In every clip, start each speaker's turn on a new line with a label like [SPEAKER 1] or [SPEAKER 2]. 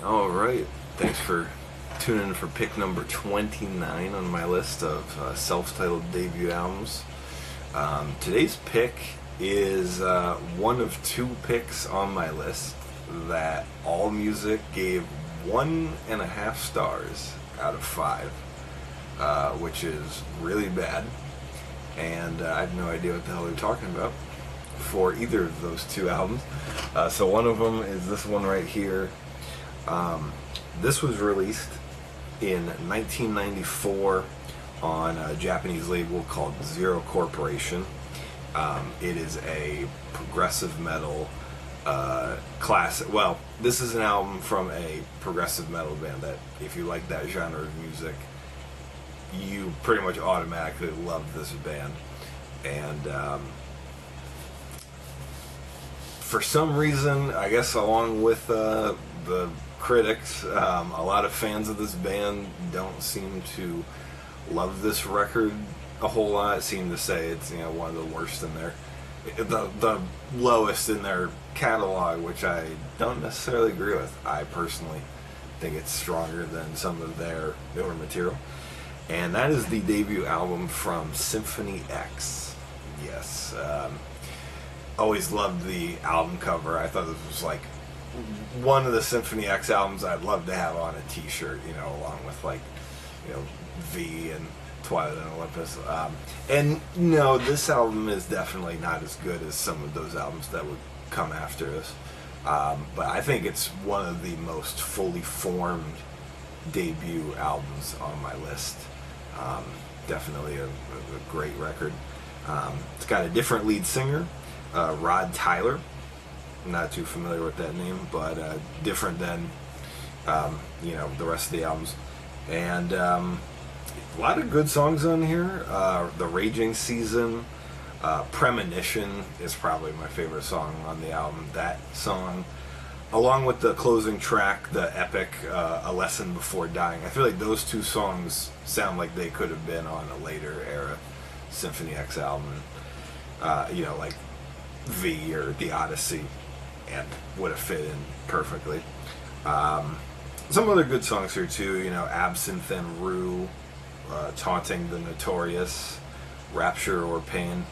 [SPEAKER 1] All right. Thanks for tuning in for pick number 29 on my list of self-titled debut albums. Today's pick is one of two picks on my list that AllMusic gave 1.5 stars out of 5, which is really bad. And I have no idea what the hell they're talking about for either of those two albums. So one of them is this one right here. This was released in 1994 on a Japanese label called Zero Corporation. It is a progressive metal classic. Well, this is an album from a progressive metal band that, if you like that genre of music, you pretty much automatically love this band. And for some reason, I guess along with the critics, a lot of fans of this band don't seem to love this record a whole lot. Seem to say it's, one of the worst in their, the lowest in their catalog, which I don't necessarily agree with. I personally think it's stronger than some of their newer material. And that is the debut album from Symphony X. Yes. Always loved the album cover. I thought this was like one of the Symphony X albums I'd love to have on a t-shirt, along with V and Twilight and Olympus. And no, this album is definitely not as good as some of those albums that would come after this. But I think it's one of the most fully formed debut albums on my list. Definitely a great record. It's got a different lead singer, Rod Tyler. I'm not too familiar with that name, but different than the rest of the albums. And a lot of good songs on here. The Raging Season, Premonition is probably my favorite song on the album. That song, along with the closing track, the epic A Lesson Before Dying. I feel like those two songs sound like they could have been on a later era Symphony X album. Like V or The Odyssey, and would have fit in perfectly. Some other good songs here too, Absinthe and Rue, Taunting the Notorious, Rapture or Pain.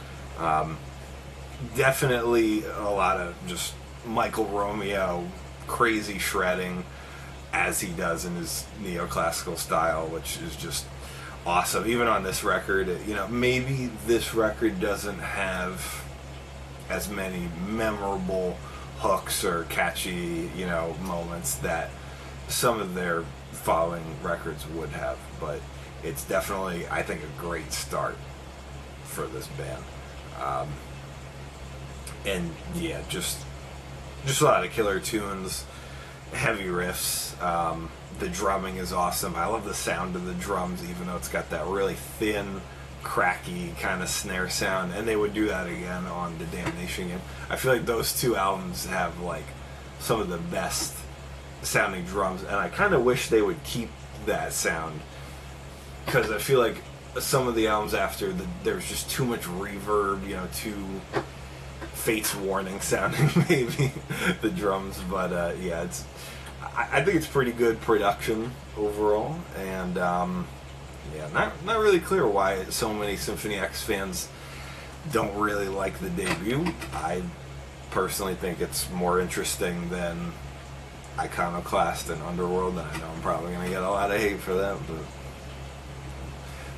[SPEAKER 1] Definitely a lot of just Michael Romeo crazy shredding as he does in his neoclassical style, which is just awesome. Even on this record, maybe this record doesn't have as many memorable hooks or catchy, moments that some of their following records would have, but it's definitely, I think, a great start for this band. And yeah, just a lot of killer tunes, heavy riffs. The drumming is awesome. I love the sound of the drums, even though it's got that really thin, cracky kind of snare sound, and they would do that again on the Damnation game. I feel like those two albums have like some of the best sounding drums, and I kind of wish they would keep that sound, because I feel like some of the albums after, there's just too much reverb, too Fate's Warning sounding, maybe, the drums. But yeah, I think it's pretty good production overall, and yeah, not really clear why so many Symphony X fans don't really like the debut. I personally think it's more interesting than Iconoclast and Underworld, and I know I'm probably going to get a lot of hate for that, but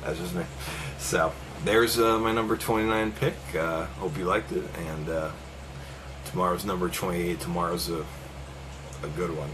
[SPEAKER 1] that's just me. So there's my number 29 pick. Hope you liked it, and tomorrow's number 28. Tomorrow's a good one.